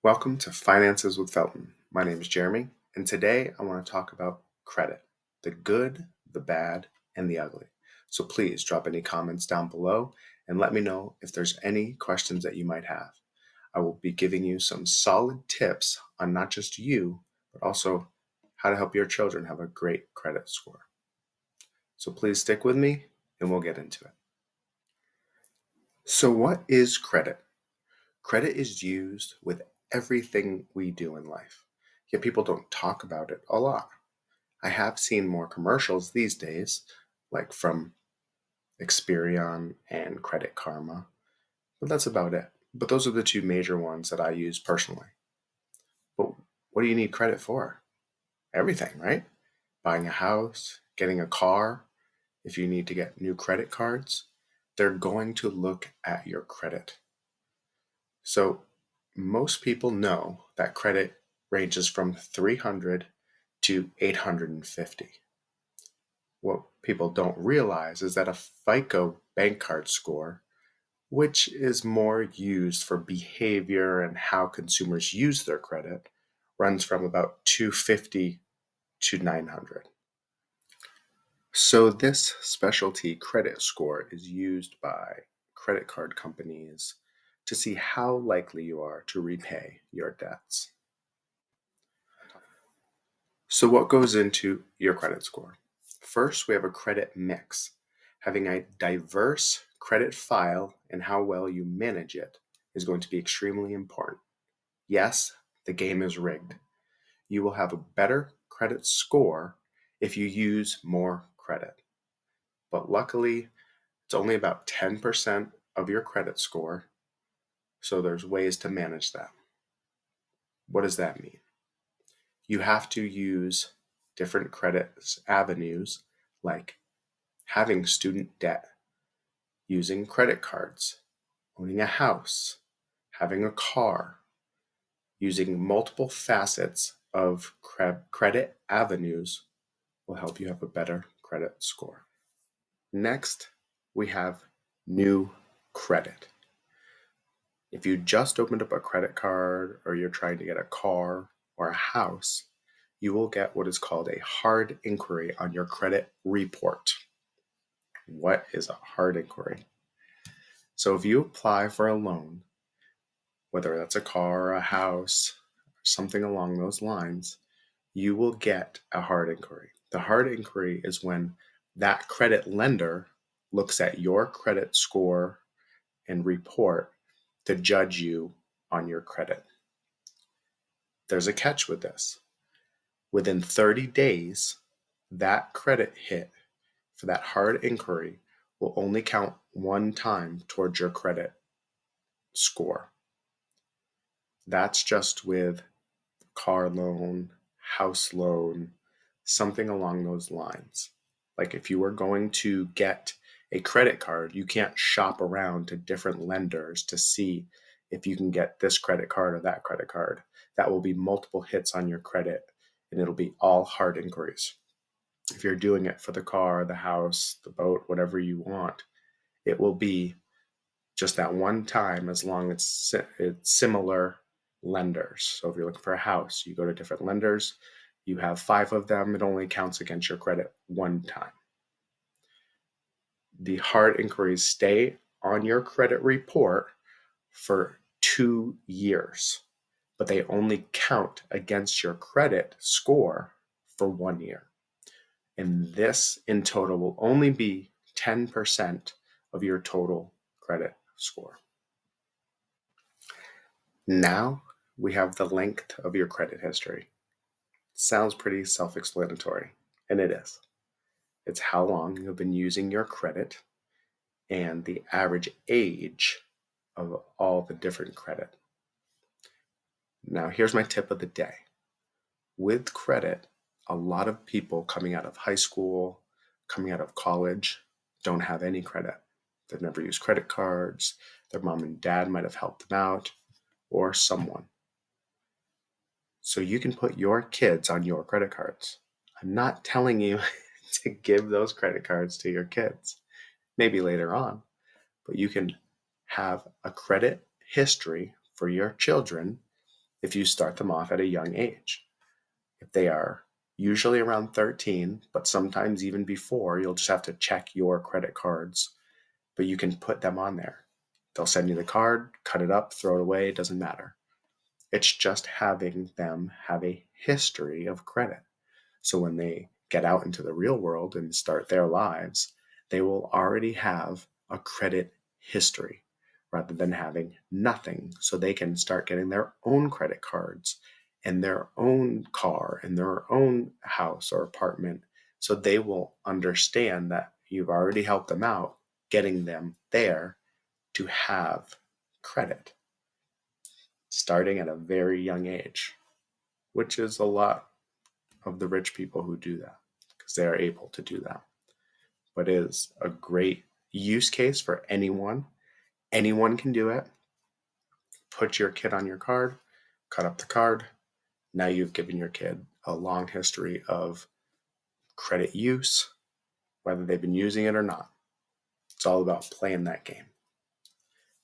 Welcome to Finances with Felton. My name is Jeremy, and today I want to talk about credit, the good, the bad, and the ugly. So please drop any comments down below and let me know if there's any questions that you might have. I will be giving you some solid tips on not just you, but also how to help your children have a great credit score. So please stick with me and we'll get into it. So, what is credit? Credit is used with everything we do in life, yet people don't talk about it a lot. I have seen more commercials these days, like from Experian and Credit Karma, but that's about it. But those are the two major ones that I use personally. But what do you need credit for? Everything, right? Buying a house, getting a car, if you need to get new credit cards, they're going to look at your credit. So most people know that credit ranges from 300 to 850. What people don't realize is that a FICO bank card score, which is more used for behavior and how consumers use their credit, runs from about 250 to 900. So this specialty credit score is used by credit card companies to see how likely you are to repay your debts. So what goes into your credit score? First, we have a credit mix. Having a diverse credit file and how well you manage it is going to be extremely important. Yes, the game is rigged. You will have a better credit score if you use more credit. But luckily, it's only about 10% of your credit score, so there's ways to manage that. What does that mean? You have to use different credit avenues like having student debt, using credit cards, owning a house, having a car, using multiple facets of credit avenues will help you have a better credit score. Next, we have new credit. If you just opened up a credit card or you're trying to get a car or a house, you will get what is called a hard inquiry on your credit report. What is a hard inquiry? So if you apply for a loan, whether that's a car or a house, something along those lines, you will get a hard inquiry. The hard inquiry is when that credit lender looks at your credit score and report to judge you on your credit. There's a catch with this. Within 30 days, that credit hit for that hard inquiry will only count one time towards your credit score. That's just with car loan, house loan, something along those lines. Like if you were going to get a credit card, you can't shop around to different lenders to see if you can get this credit card or that credit card. That will be multiple hits on your credit and it'll be all hard inquiries. If you're doing it for the car, the house, the boat, whatever you want, it will be just that one time as long as it's similar lenders. So if you're looking for a house, you go to different lenders, you have 5 of them, it only counts against your credit one time. The hard inquiries stay on your credit report for 2 years, but they only count against your credit score for 1 year. And this in total will only be 10% of your total credit score. Now we have the length of your credit history. Sounds pretty self-explanatory, and it is. It's how long you've been using your credit and the average age of all the different credit. Now here's my tip of the day. With credit, a lot of people coming out of high school, coming out of college, don't have any credit. They've never used credit cards. Their mom and dad might have helped them out, or someone. So you can put your kids on your credit cards. I'm not telling you to give those credit cards to your kids. Maybe later on, but you can have a credit history for your children if you start them off at a young age. If they are usually around 13, but sometimes even before, you'll just have to check your credit cards, but you can put them on there. They'll send you the card, cut it up, throw it away, it doesn't matter. It's just having them have a history of credit. So when they get out into the real world and start their lives, they will already have a credit history rather than having nothing. So they can start getting their own credit cards and their own car and their own house or apartment. So they will understand that you've already helped them out, getting them there to have credit starting at a very young age, which is a lot of the rich people who do that because they are able to do that. But it is a great use case for anyone. Anyone can do it. Put your kid on your card, cut up the card. Now you've given your kid a long history of credit use, whether they've been using it or not. It's all about playing that game.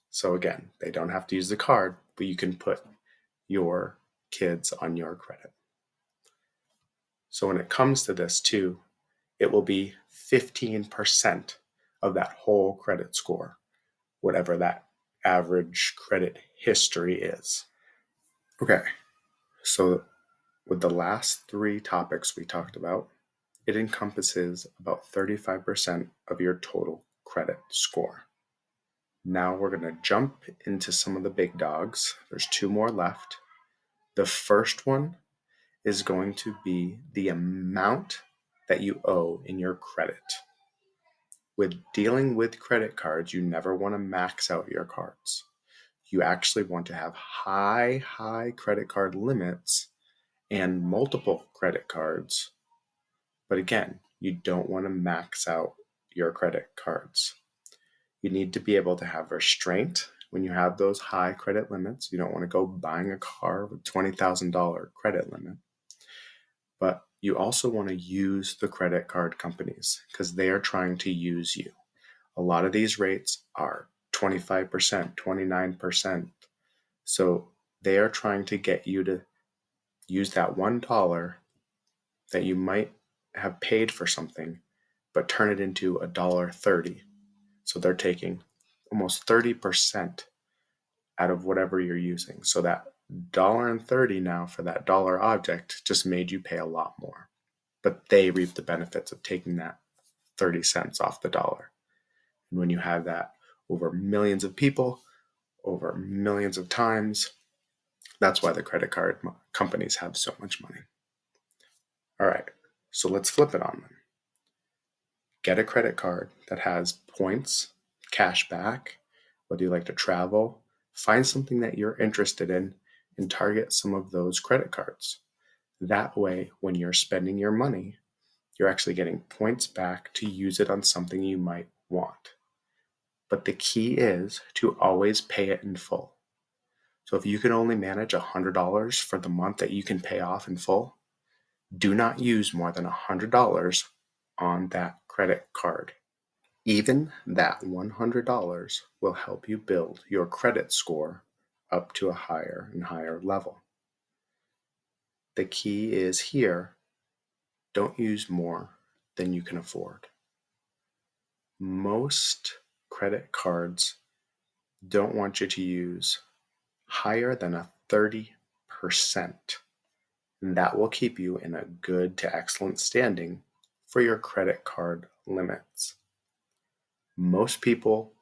So again, they don't have to use the card, but you can put your kids on your credit. So when it comes to this too, it will be 15% of that whole credit score, whatever that average credit history is. Okay, so with the last 3 topics we talked about, it encompasses about 35% of your total credit score. Now we're going to jump into some of the big dogs. There's 2 more left. The first one is going to be the amount that you owe in your credit. With dealing with credit cards, you never want to max out your cards. You actually want to have high credit card limits and multiple credit cards. But again, you don't want to max out your credit cards. You need to be able to have restraint when you have those high credit limits. You don't want to go buying a car with $20,000 credit limit. But you also want to use the credit card companies because they are trying to use you. A lot of these rates are 25%, 29%. So they are trying to get you to use that $1 that you might have paid for something, but turn it into $1.30. So they're taking almost 30% out of whatever you're using. So that $1.30 now for that dollar object just made you pay a lot more. But they reap the benefits of taking that 30 cents off the dollar. And when you have that over millions of people, over millions of times, that's why the credit card companies have so much money. All right, so let's flip it on them. Get a credit card that has points, cash back, whether you like to travel, find something that you're interested in and target some of those credit cards. That way, when you're spending your money, you're actually getting points back to use it on something you might want. But the key is to always pay it in full. So if you can only manage $100 for the month that you can pay off in full, do not use more than $100 on that credit card. Even that $100 will help you build your credit score up to a higher and higher level. The key is here, don't use more than you can afford. Most credit cards don't want you to use higher than a 30%. And that will keep you in a good to excellent standing for your credit card limits. Most people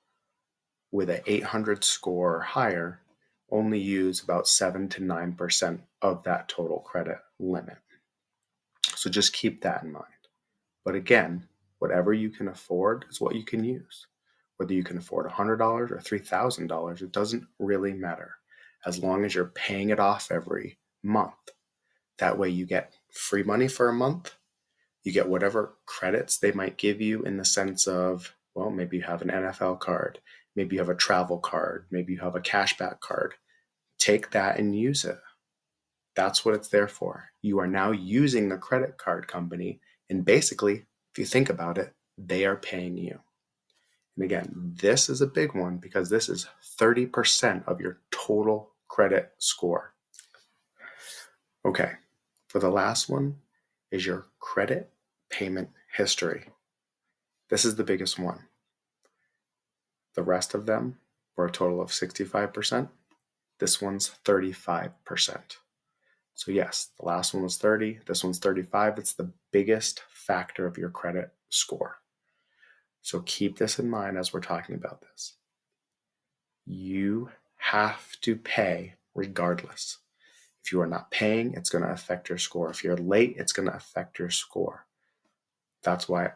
with an 800 score or higher only use about 7 to 9% of that total credit limit. So just keep that in mind. But again, whatever you can afford is what you can use. Whether you can afford $100 or $3,000, it doesn't really matter as long as you're paying it off every month. That way you get free money for a month. You get whatever credits they might give you in the sense of, well, maybe you have an NFL card, maybe you have a travel card, maybe you have a cashback card. Take that and use it. That's what it's there for. You are now using the credit card company, and basically, if you think about it, they are paying you. And again, this is a big one because this is 30% of your total credit score. Okay, for the last one is your credit payment history. This is the biggest one. The rest of them were a total of 65%. This one's 35%. So yes, the last one was 30, this one's 35. It's the biggest factor of your credit score. So keep this in mind as we're talking about this. You have to pay regardless. If you are not paying, it's going to affect your score. If you're late, it's going to affect your score. That's why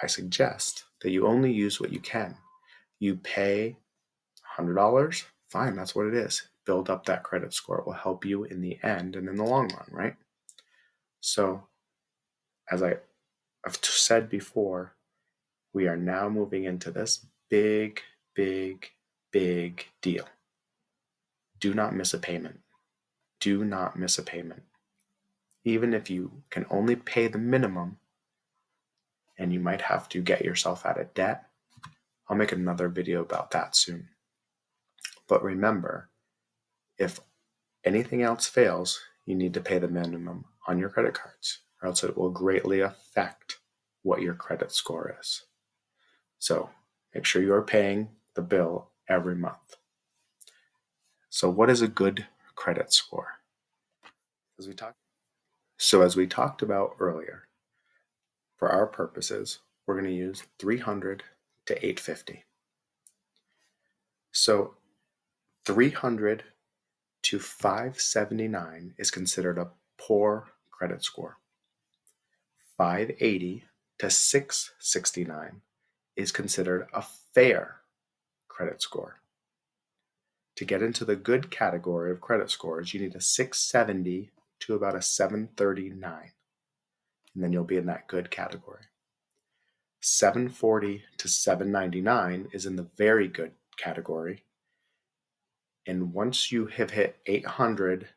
I suggest that you only use what you can. You pay $100, fine, that's what it is. Build up that credit score. It will help you in the end and in the long run, right? So, as I've said before, we are now moving into this big, big, big deal. Do not miss a payment. Do not miss a payment. Even if you can only pay the minimum and you might have to get yourself out of debt, I'll make another video about that soon. But remember, if anything else fails, you need to pay the minimum on your credit cards, or else it will greatly affect what your credit score is. So make sure you are paying the bill every month. So what is a good credit score? As we talked about earlier, for our purposes, we're going to use 300 to 850. So 300 to 579 is considered a poor credit score. 580 to 669 is considered a fair credit score. To get into the good category of credit scores, you need a 670 to about a 739, and then you'll be in that good category. 740 to 799 is in the very good category, and once you have hit 800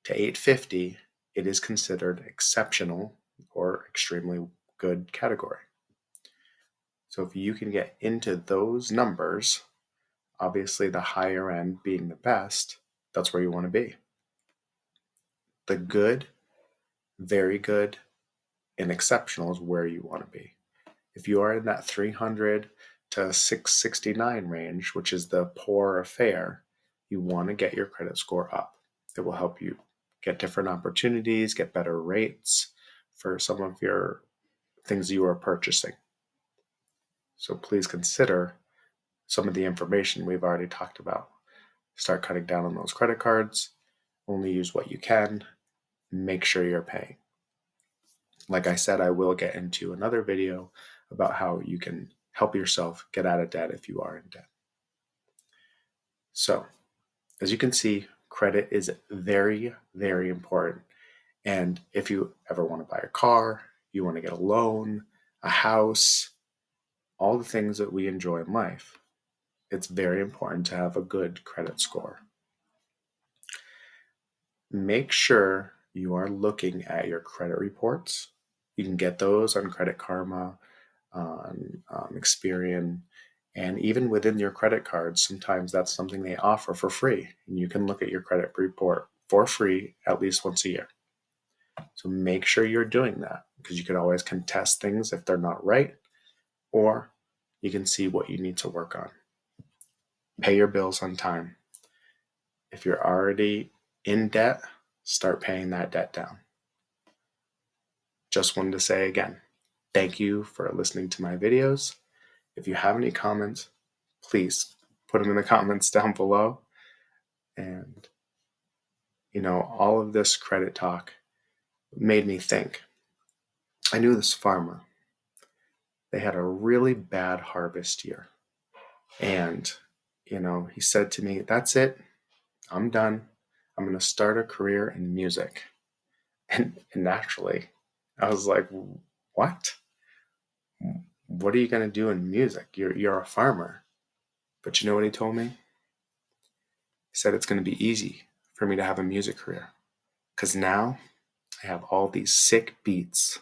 to 850, it is considered exceptional or extremely good category. So if you can get into those numbers, obviously the higher end being the best, that's where you want to be. The good, very good, and exceptional is where you want to be. If you are in that 300 to 669 range, which is the poor or fair, you want to get your credit score up. It will help you get different opportunities, get better rates for some of your things you are purchasing. So please consider some of the information we've already talked about. Start cutting down on those credit cards, only use what you can, make sure you're paying. Like I said, I will get into another video about how you can help yourself get out of debt if you are in debt. So, as you can see, credit is very, very important. And if you ever want to buy a car, you want to get a loan, a house, all the things that we enjoy in life, it's very important to have a good credit score. Make sure you are looking at your credit reports. You can get those on Credit Karma, on Experian, and even within your credit cards, sometimes that's something they offer for free. And you can look at your credit report for free at least once a year. So make sure you're doing that, because you can always contest things if they're not right, or you can see what you need to work on. Pay your bills on time. If you're already in debt, start paying that debt down. Just wanted to say again, thank you for listening to my videos. If you have any comments, please put them in the comments down below. And, all of this credit talk made me think. I knew this farmer. They had a really bad harvest year. And, he said to me, that's it. I'm done. I'm going to start a career in music. And naturally, I was like, what? What are you going to do in music? You're a farmer. But you know what he told me? He said it's going to be easy for me to have a music career, because now I have all these sick beats